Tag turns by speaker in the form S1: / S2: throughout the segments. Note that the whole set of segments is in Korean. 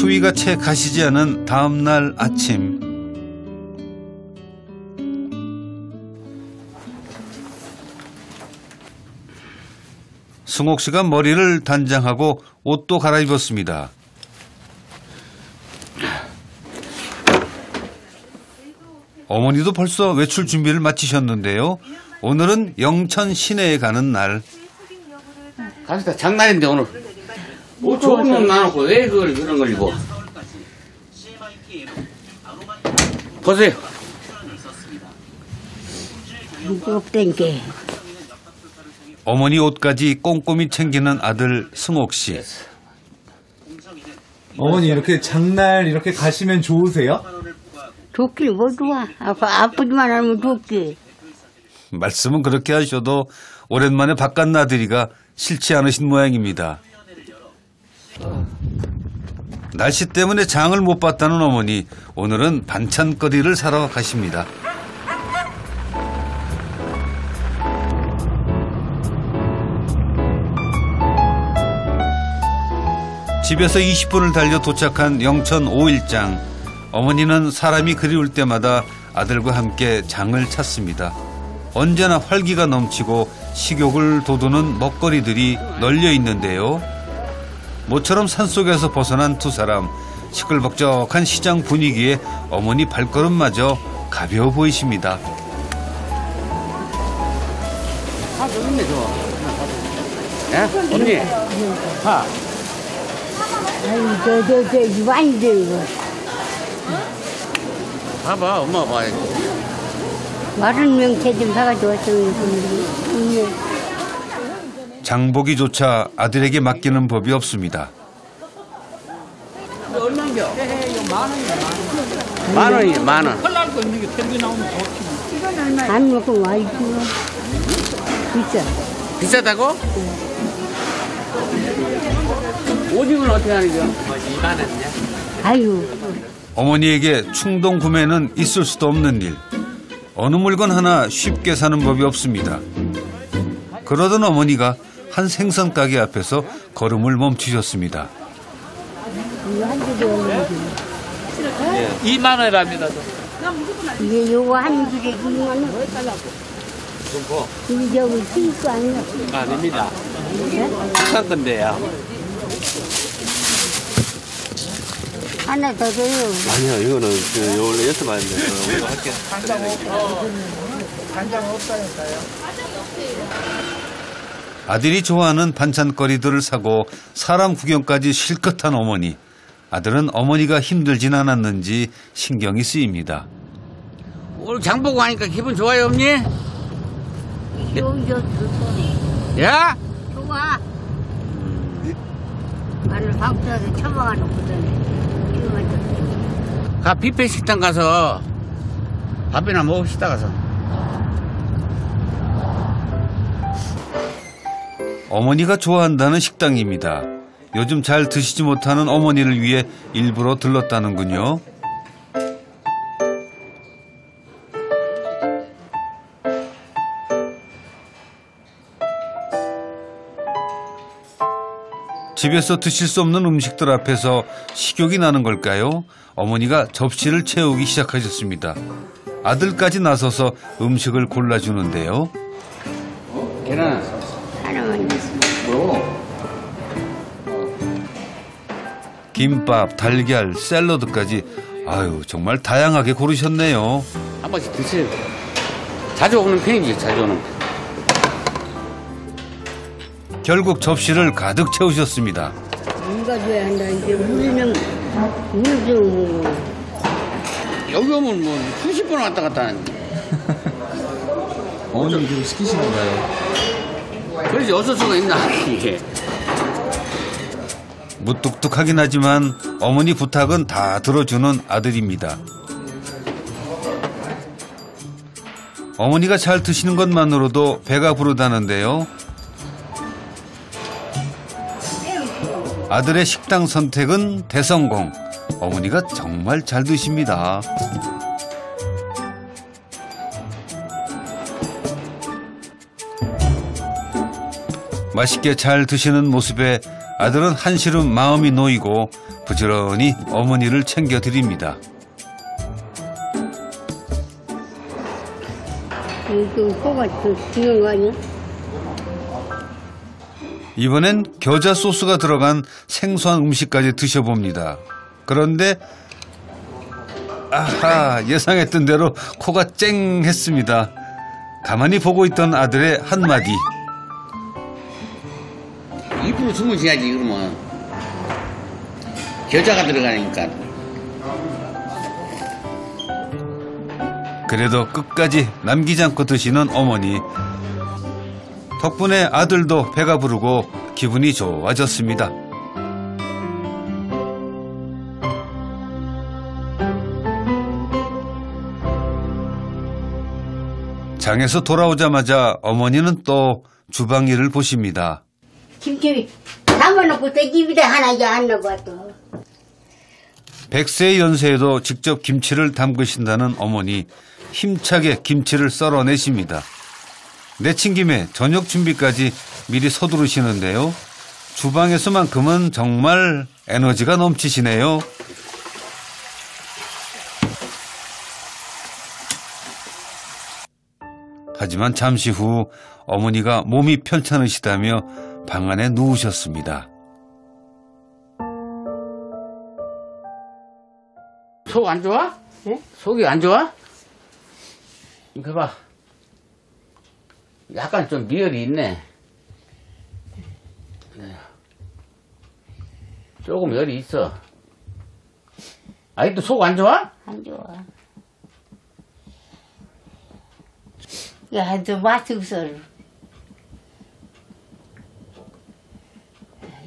S1: 추위가 채 가시지 않은 다음 날 아침. 승옥 씨가 머리를 단장하고 옷도 갈아입었습니다. 어머니도 벌써 외출 준비를 마치셨는데요. 오늘은 영천 시내에 가는 날.
S2: 가서 장날인데 오늘 뭐 좋은 옷 나놓고 왜 그런 걸 입어? 보세요.
S3: 무겁다니까.
S1: 어머니 옷까지 꼼꼼히 챙기는 아들 승옥 씨.
S4: 어머니 이렇게 장날 이렇게 가시면 좋으세요?
S3: 좋길 뭐 좋아. 아프지만 않으면 좋지.
S1: 말씀은 그렇게 하셔도 오랜만에 바깥 나들이가 싫지 않으신 모양입니다. 날씨 때문에 장을 못 봤다는 어머니, 오늘은 반찬거리를 사러 가십니다. 집에서 20분을 달려 도착한 영천 5일장. 어머니는 사람이 그리울 때마다 아들과 함께 장을 찾습니다. 언제나 활기가 넘치고 식욕을 돋우는 먹거리들이 널려 있는데요. 모처럼 산속에서 벗어난 두 사람. 시끌벅적한 시장 분위기에 어머니 발걸음마저 가벼워 보이십니다.
S2: 파 좋네 좋아. 예? 언니. 파.
S3: 아유, 저, 완전 이거.
S2: 봐봐, 엄마 봐.
S3: 마른 명태 좀 사가지고 왔더니.
S1: 장보기조차 아들에게 맡기는 법이 없습니다.
S2: 얼마인겨? 만 원이에요, 만 원.
S3: 안 먹고 와 있고. 비싸.
S2: 비싸다고? 오징어는 어떻게 하는 거야? 2만 원이야.
S3: 아유.
S1: 어머니에게 충동 구매는 있을 수도 없는 일. 어느 물건 하나 쉽게 사는 법이 없습니다. 그러던 어머니가 한 생선 가게 앞에서 걸음을 멈추셨습니다.
S2: 2만 원이랍니다.
S3: 이게 요거 한 줄에 2만 원. 이게 저기 수입도 아니야.
S2: 아닙니다. 비싼 건데요.
S3: 하나 더 줘요.
S5: 아니요, 이거는 원래 6만원인데 우리가 할게.
S6: 간장 없다니까요.
S1: 아들이 좋아하는 반찬거리들을 사고 사람 구경까지 실컷 한 어머니. 아들은 어머니가 힘들진 않았는지 신경이 쓰입니다.
S2: 오늘 장 보고 하니까 기분 좋아요, 언니?
S3: 좋아.
S2: 야?
S3: 좋아. 나는 방에서 처방하 놓거든.
S2: 가 뷔페 식당 가서 밥이나 먹읍시다 가서.
S1: 어머니가 좋아한다는 식당입니다. 요즘 잘 드시지 못하는 어머니를 위해 일부러 들렀다는군요. 집에서 드실 수 없는 음식들 앞에서 식욕이 나는 걸까요? 어머니가 접시를 채우기 시작하셨습니다. 아들까지 나서서 음식을 골라주는데요.
S2: 계란.
S3: 하나만
S1: 김밥, 달걀, 샐러드까지 아유 정말 다양하게 고르셨네요.
S2: 한 번씩 드세요. 자주 오는 편이지, 자주 오는 편.
S1: 결국 접시를 가득 채우셨습니다.
S3: 물 가져야 한다. 이제 물좀
S2: 여기 오면 뭐 수십 번 왔다 갔다 하는데.
S4: 어머님이 좀 시키신 건가요?
S2: 그러지 어쩔 수가 있나 이게.
S1: 무뚝뚝하긴 하지만 어머니 부탁은 다 들어주는 아들입니다. 어머니가 잘 드시는 것만으로도 배가 부르다는데요. 아들의 식당 선택은 대성공. 어머니가 정말 잘 드십니다. 맛있게 잘 드시는 모습에 아들은 한시름 마음이 놓이고 부지런히 어머니를 챙겨드립니다.
S3: 그 코가 지는 거 아니야?
S1: 이번엔 겨자 소스가 들어간 생소한 음식까지 드셔봅니다. 그런데 아하, 예상했던 대로 코가 쨍했습니다. 가만히 보고 있던 아들의 한마디.
S2: 입으로 숨을 쉬어야지 그러면 겨자가 들어가니까.
S1: 그래도 끝까지 남기지 않고 드시는 어머니. 덕분에 아들도 배가 부르고 기분이 좋아졌습니다. 장에서 돌아오자마자 어머니는 또 주방 일을 보십니다.
S3: 김치 담아놓고 떼집에 하나 이제 안 넣어봤어.
S1: 100세의 연세에도 직접 김치를 담그신다는 어머니. 힘차게 김치를 썰어내십니다. 내친 김에 저녁 준비까지 미리 서두르시는데요. 주방에서만큼은 정말 에너지가 넘치시네요. 하지만 잠시 후 어머니가 몸이 편찮으시다며 방 안에 누우셨습니다.
S2: 속 안 좋아? 응? 속이 안 좋아? 이거 봐. 약간 좀 미열이 있네. 조금 열이 있어. 아직도 속 안 좋아?
S3: 안 좋아. 야, 저 맛이 없어.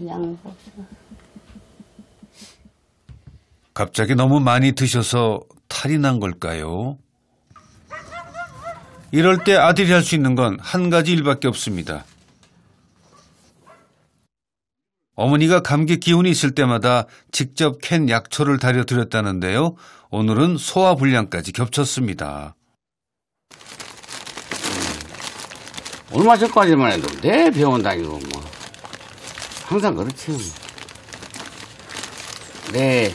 S3: 양 없어.
S1: 갑자기 너무 많이 드셔서 탈이 난 걸까요? 이럴 때 아들이 할 수 있는 건 한 가지 일밖에 없습니다. 어머니가 감기 기운이 있을 때마다 직접 캔 약초를 다려드렸다는데요. 오늘은 소화불량까지 겹쳤습니다.
S2: 얼마 전까지만 해도 내 병원 다니고 뭐 항상 그렇지. 네.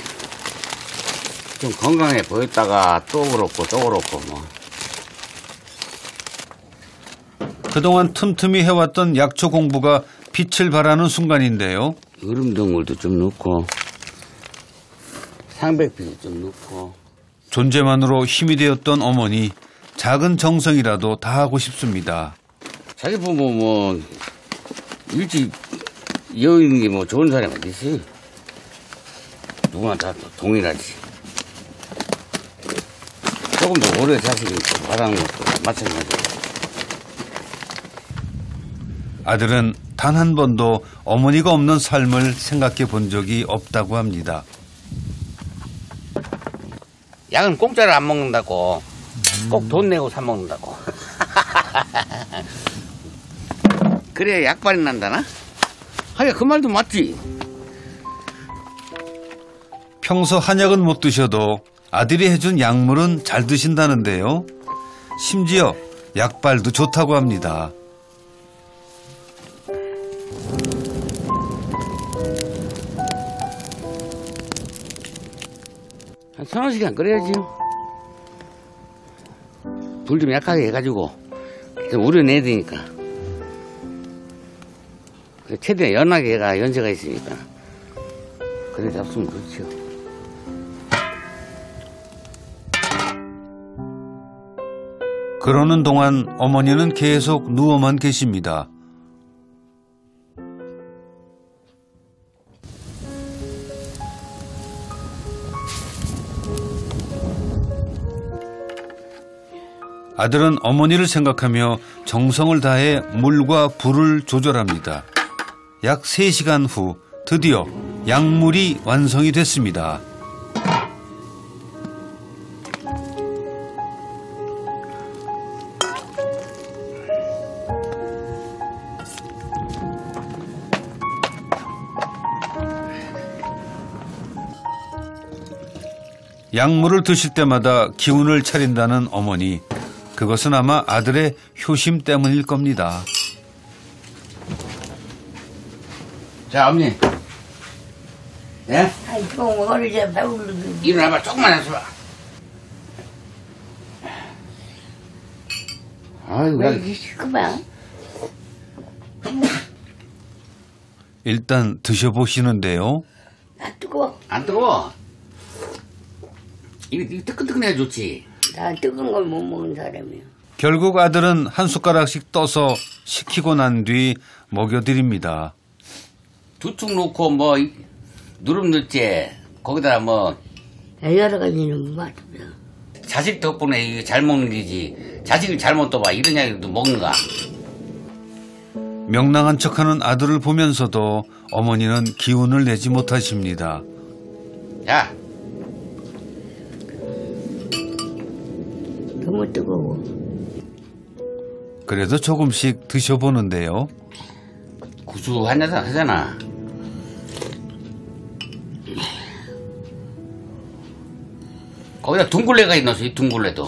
S2: 좀 건강해 보였다가 또 그렇고 뭐.
S1: 그동안 틈틈이 해왔던 약초 공부가 빛을 발하는 순간인데요.
S2: 얼음덩굴도 좀 넣고 상백비도 좀 넣고.
S1: 존재만으로 힘이 되었던 어머니. 작은 정성이라도 다하고 싶습니다.
S2: 자기 부모 뭐 일찍 여있는 게 뭐 좋은 사람이 어디지? 누구나 다 동일하지. 조금 더 오래 자식이 바라는 것도 마찬가지고.
S1: 아들은 단 한 번도 어머니가 없는 삶을 생각해 본 적이 없다고 합니다.
S2: 약은 공짜로 안 먹는다고. 꼭 돈 내고 사 먹는다고. 그래야 약발이 난다나? 하여 그 말도 맞지.
S1: 평소 한약은 못 드셔도 아들이 해준 약물은 잘 드신다는데요. 심지어 약발도 좋다고 합니다.
S2: 한 3시간 끓여야지. 불 좀 약하게 해가지고 좀 우려내야 되니까. 최대한 연하게 해가 연세가 있으니까. 그래 잡수면 그렇죠.
S1: 그러는 동안 어머니는 계속 누워만 계십니다. 아들은 어머니를 생각하며 정성을 다해 물과 불을 조절합니다. 약 3시간 후 드디어 약물이 완성이 됐습니다. 약물을 드실 때마다 기운을 차린다는 어머니. 그것은 아마 아들의 효심 때문일 겁니다.
S2: 자, 어머니. 예?
S3: 아이고, 어리자 배부르기.
S2: 일어나봐, 조금만 해서 봐. 아이고,
S3: 왜 이렇게 시끄러워?
S1: 일단 드셔보시는데요.
S3: 아, 뜨거워.
S2: 안 뜨거워. 이게 뜨끈뜨끈해야 좋지.
S3: 나 뜨거운 걸 못 먹는 사람이야.
S1: 결국 아들은 한 숟가락씩 떠서 식히고 난 뒤 먹여드립니다.
S2: 두 축 놓고 뭐 누름 넣지. 거기다 뭐
S3: 여러 가지는 맛이야.
S2: 자식 덕분에 이게 잘 먹는 거지. 자식을 잘못 떠봐. 이런 이야기도 먹는가.
S1: 명랑한 척하는 아들을 보면서도 어머니는 기운을 내지 못하십니다.
S2: 야,
S3: 너무 뜨거워.
S1: 그래도 조금씩 드셔보는데요.
S2: 구수하잖아. 거기다 둥글레가 있어서 이 둥글레도.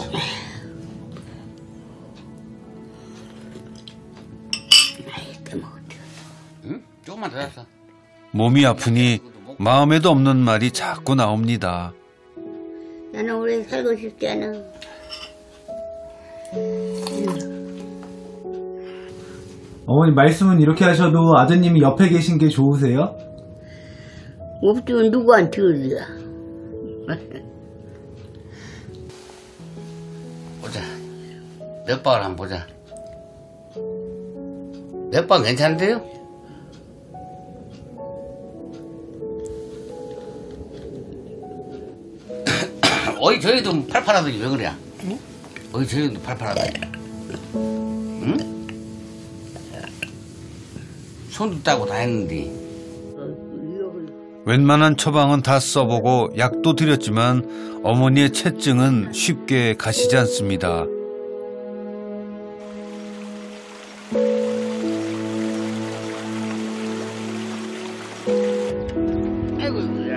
S2: 응? 조금만 더 잤어.
S1: 몸이 아프니 마음에도 없는 말이 자꾸 나옵니다.
S3: 나는 오래 살고 싶지 않아.
S4: 어머니 말씀은 이렇게 하셔도 아드님이 옆에 계신 게 좋으세요?
S3: 없으면 누구한테 어디야.
S2: 보자. 몇 방을 한번 보자. 몇 방 괜찮은데요? 어이 저희도 팔팔하더니 왜 그래?
S3: 응?
S2: 어이 저희도 팔팔하더니. 응? 손도 따고 다 했는데.
S1: 웬만한 처방은 다 써보고 약도 드렸지만 어머니의 체증은 쉽게 가시지 않습니다.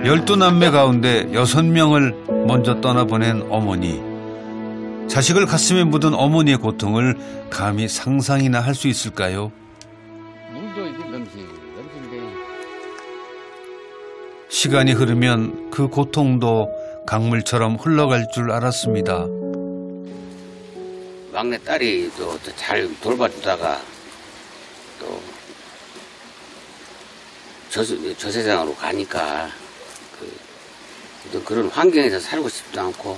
S1: 열두 남매 가운데 6명을 먼저 떠나보낸 어머니. 자식을 가슴에 묻은 어머니의 고통을 감히 상상이나 할 수 있을까요?
S2: 물도 이거 넘치는데.
S1: 시간이 흐르면 그 고통도 강물처럼 흘러갈 줄 알았습니다.
S2: 막내 딸이 또 잘 돌봐주다가 또 저세상으로 가니까 또 그런 환경에서 살고 싶지도 않고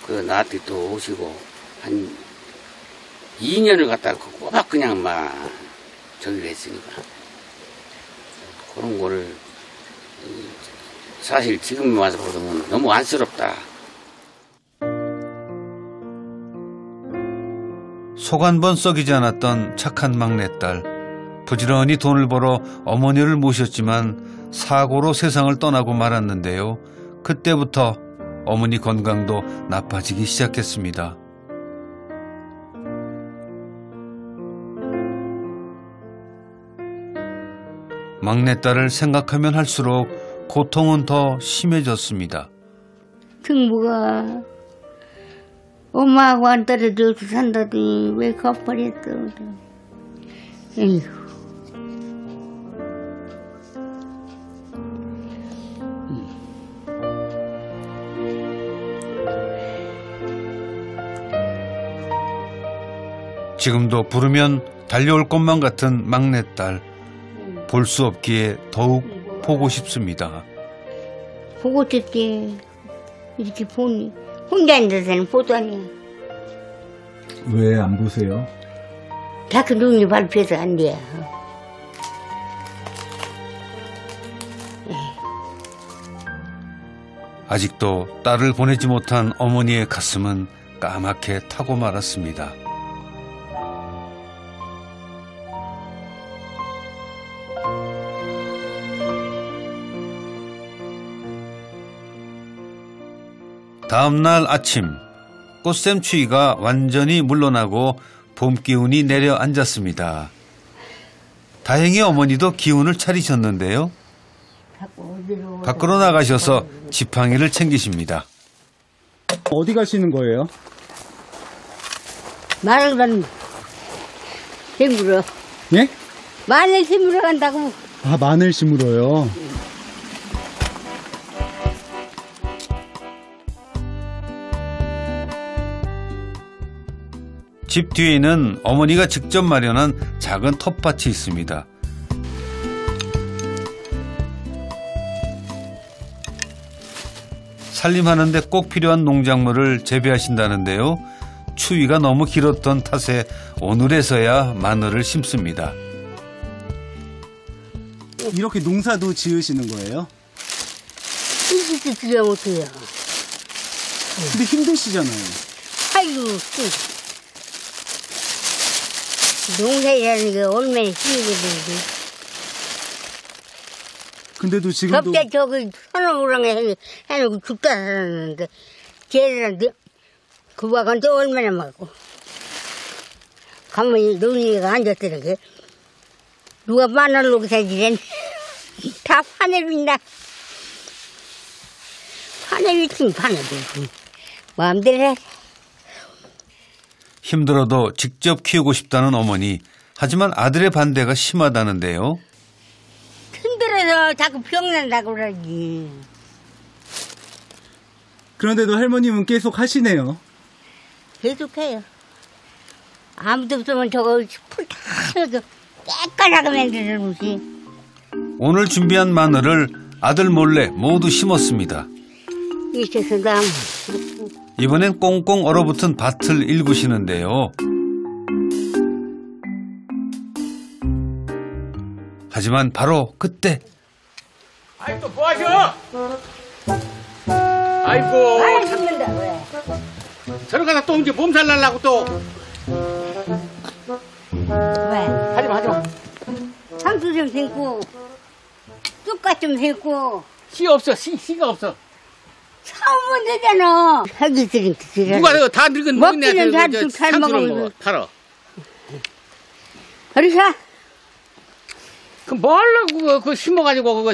S2: 그 나한테 또 오시고 한 2년을 갖다가 꼬박 그냥 막 저기를 했으니까 그런 거를 사실 지금 와서 보면 너무 안쓰럽다.
S1: 속 한 번 썩이지 않았던 착한 막내딸. 부지런히 돈을 벌어 어머니를 모셨지만 사고로 세상을 떠나고 말았는데요. 그때부터 어머니 건강도 나빠지기 시작했습니다. 막내딸을 생각하면 할수록 고통은 더 심해졌습니다.
S3: 승부가 엄마하고 안 떨어져서 산다더니 왜 갚아냈어. 에휴.
S1: 지금도 부르면 달려올 것만 같은 막내딸. 볼 수 없기에 더욱 보고 싶습니다.
S3: 보고 싶지. 이렇게 보니 혼자 앉아서는 보도 아니야.
S4: 왜 안 보세요?
S3: 자꾸 눈이 밟혀서 안 돼.
S1: 아직도 딸을 보내지 못한 어머니의 가슴은 까맣게 타고 말았습니다. 다음 날 아침, 꽃샘추위가 완전히 물러나고 봄 기운이 내려앉았습니다. 다행히 어머니도 기운을 차리셨는데요. 밖으로 나가셔서 지팡이를 챙기십니다.
S4: 어디 가시는 거예요?
S3: 마늘만 심으러.
S4: 예?
S3: 마늘 심으러 간다고.
S4: 아, 마늘 심으러요.
S1: 집 뒤에는 어머니가 직접 마련한 작은 텃밭이 있습니다. 살림하는데 꼭 필요한 농작물을 재배하신다는데요. 추위가 너무 길었던 탓에 오늘에서야 마늘을 심습니다.
S4: 이렇게 농사도 지으시는 거예요?
S3: 이렇게 지려 못해요.
S4: 근데 힘드시잖아요.
S3: 아이고, 농사일하는 게 얼마나 힘들겠는데.
S4: 근데도 지금도
S3: 갑자기 저기 선호우랑 해놓고 죽다 살았는데, 걔들한테 그 와간데 얼마나 많고. 가만히 논의가 앉았더라게. 누가 마늘 놓고 살지래. 다 화내린다. 화내리지, 화내리지. 마음대로 해.
S1: 힘들어도 직접 키우고 싶다는 어머니. 하지만 아들의 반대가 심하다는데요.
S3: 힘들어서 자꾸 병난다고 그러지.
S4: 그런데도 할머님은 계속 하시네요.
S3: 계속해요. 아무도 없으면 저거 풀다 깨끗하게 만드는 것이.
S1: 오늘 준비한 마늘을 아들 몰래 모두 심었습니다.
S3: 이래서 나무.
S1: 이번엔 꽁꽁 얼어붙은 밭을 일구시는데요. 하지만 바로 그때
S2: 아이 또 뭐하셔? 아이고
S3: 아, 참는다, 왜?
S2: 저러 가다 또 이제 몸살 날라고 또
S3: 왜?
S2: 하지마
S3: 상수 좀 신고, 쑥갓 좀 신고,
S2: 씨 없어 씨가 없어
S3: 사오면 되잖아. 하기 싫은
S2: 누가 그거 다 늙은
S3: 먹기는 잘 먹으면
S2: 팔아
S3: 그래서
S2: 그 뭘로 그거 심어가지고 그거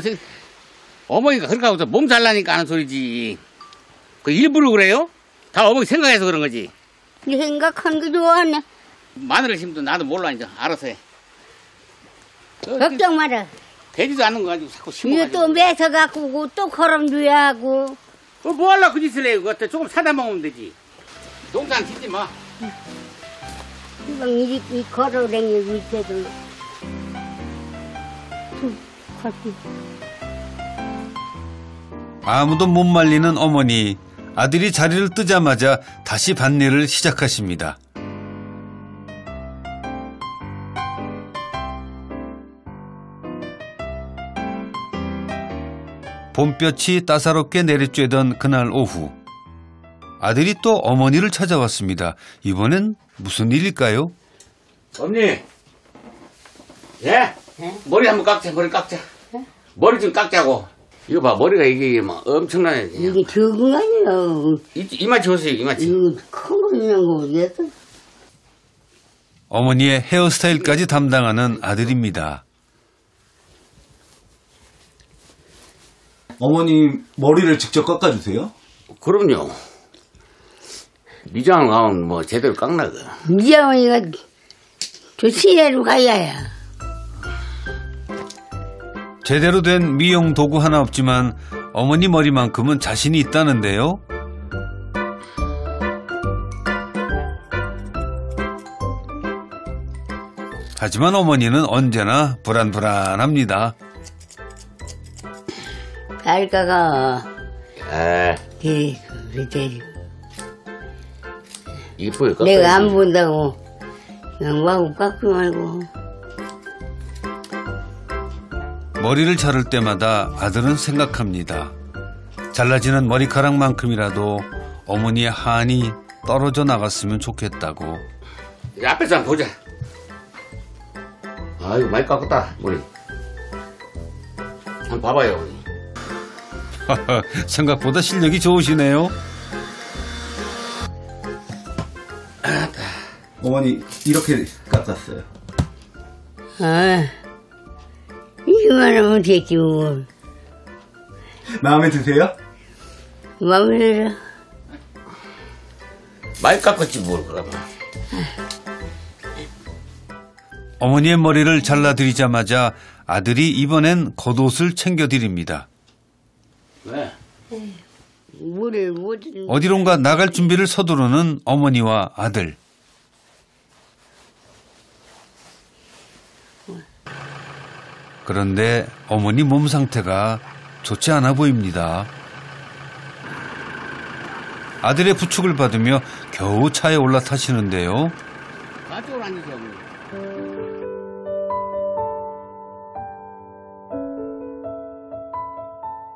S2: 어머니가 그렇게 하고서 몸살 나니까 하는 소리지 그 일부러 그래요? 다 어머니 생각해서 그런 거지
S3: 생각한 게 좋아하네.
S2: 마늘을 심도 나도 몰라 이제 알아서 해
S3: 걱정 마라.
S2: 되지도 않는 거 가지고 자꾸
S3: 이거
S2: 심어가지고
S3: 또 매서 갖고 오고 또 걸어줘야 하고.
S2: 뭐 하려고 그 짓을 해 그거 조금 사다 먹으면 되지 농사는 짓지 마
S3: 이방 이 걸어다니고 있어도
S1: 아무도 못 말리는 어머니. 아들이 자리를 뜨자마자 다시 밭일을 시작하십니다. 봄볕이 따사롭게 내리쬐던 그날 오후. 아들이 또 어머니를 찾아왔습니다. 이번엔 무슨 일일까요?
S2: 언니 예? 머리 한번 깎자 머리 깎자 머리 좀 깎자고 이거 봐 머리가 이게 막 엄청나네 그냥.
S3: 이게 적은 거 아니야.
S2: 이마치 오세요 이마치
S3: 이거 큰 거 있는 거 어디서?
S1: 어머니의 헤어스타일까지 담당하는 아들입니다.
S4: 어머니 머리를 직접 깎아주세요?
S2: 그럼요 미장을 가면 뭐 제대로 깎나 그
S3: 미장원이가 저 시내로 가야야.
S1: 제대로 된 미용 도구 하나 없지만 어머니 머리만큼은 자신이 있다는데요. 하지만 어머니는 언제나 불안불안합니다.
S3: 갈까가
S2: 에
S3: 그래.
S2: 이뻐요 깎아
S3: 내가 안 본다고 양보하고 깎지 말고.
S1: 머리를 자를 때마다 아들은 생각합니다. 잘라지는 머리카락만큼이라도 어머니의 한이 떨어져 나갔으면 좋겠다고.
S2: 이제 앞에서 한번 보자 아이고 많이 깎았다 머리 한번 봐봐요 어머니.
S1: 생각보다 실력이 좋으시네요.
S4: 어머니 이렇게 깎았어요.
S3: 아, 이거만 하면 됐지 뭐.
S4: 마음에 드세요?
S3: 마음에 들어.
S2: 많이 깎았지 뭘 그러면
S1: 어머니의 머리를 잘라드리자마자 아들이 이번엔 겉옷을 챙겨드립니다.
S2: 왜?
S3: 물을 못.
S1: 어디론가 나갈 준비를 서두르는 어머니와 아들. 그런데 어머니 몸 상태가 좋지 않아 보입니다. 아들의 부축을 받으며 겨우 차에 올라타시는데요.
S2: 가쪽으로 앉으세요, 어머니.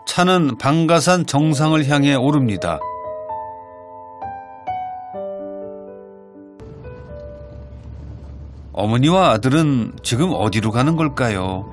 S1: 차는 방가산 정상을 향해 오릅니다. 어머니와 아들은 지금 어디로 가는 걸까요?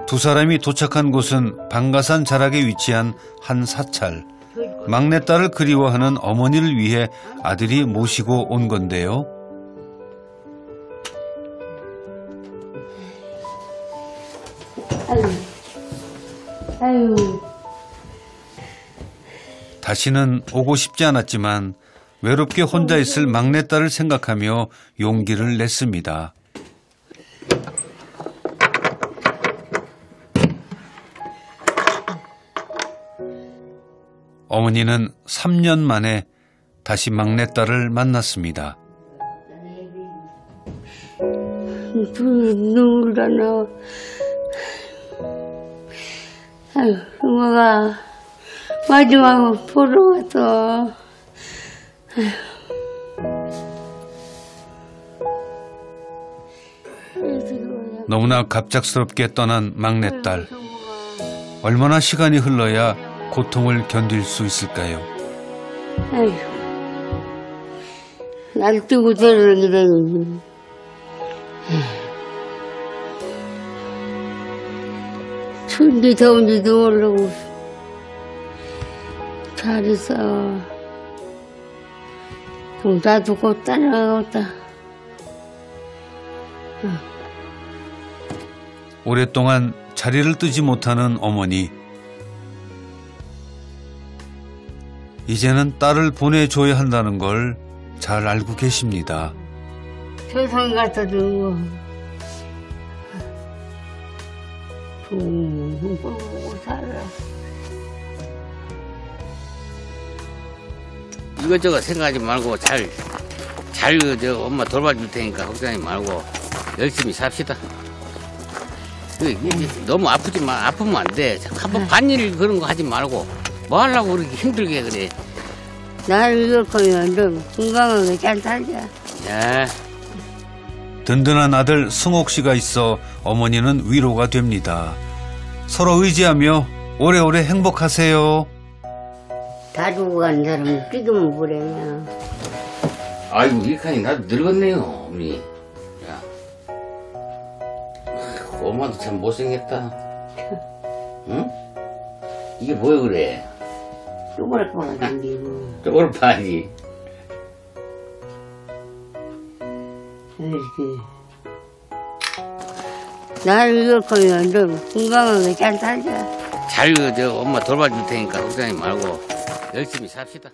S1: 두 사람이 도착한 곳은 방가산 자락에 위치한 한 사찰. 막내딸을 그리워하는 어머니를 위해 아들이 모시고 온 건데요.
S3: 아유.
S1: 다시는 오고 싶지 않았지만 외롭게 혼자 있을 막내딸을 생각하며 용기를 냈습니다. 어머니는 3년 만에 다시 막내딸을 만났습니다.
S3: 눈물 다 나와. 아유, 엄마가 마지막으로 보러 왔어.
S1: 너무나 갑작스럽게 떠난 막내딸. 얼마나 시간이 흘러야 고통을 견딜 수 있을까요?
S3: 아휴, 날 뜨고 저러는 기다리니. 추운지 더운지도 모르고 잘 있어. 나도 곧 따라가겠다.
S1: 오랫동안 자리를 뜨지 못하는 어머니. 이제는 딸을 보내줘야 한다는 걸 잘 알고 계십니다.
S3: 세상 갖다 주고 보고 살아.
S2: 이것저것 생각하지 말고 잘 엄마 돌봐줄 테니까 걱정하지 말고 열심히 삽시다. 너무 아프지 마. 아프면 안 돼. 한번 반일 그런 거 하지 말고 뭐 하려고 그렇게 힘들게 그래.
S3: 나를 이럴 거면 너 건강하게 잘 살자.
S2: 예.
S1: 든든한 아들 승옥 씨가 있어 어머니는 위로가 됩니다. 서로 의지하며 오래오래 행복하세요.
S3: 다 주고 간 사람 지금은 뭐래냐.
S2: 아이고 이칸이 나도 늙었네요 어머니. 야. 엄마도 참 못생겼다. 응? 이게 뭐야 그래?
S3: 쪼그랄 뻔 생기고.
S2: 저걸 봐야지.
S3: 이렇게. 나를 이럴 거면 너 건강하게 잘 살자.
S2: 엄마 돌봐줄 테니까 걱정하지 말고 열심히 삽시다.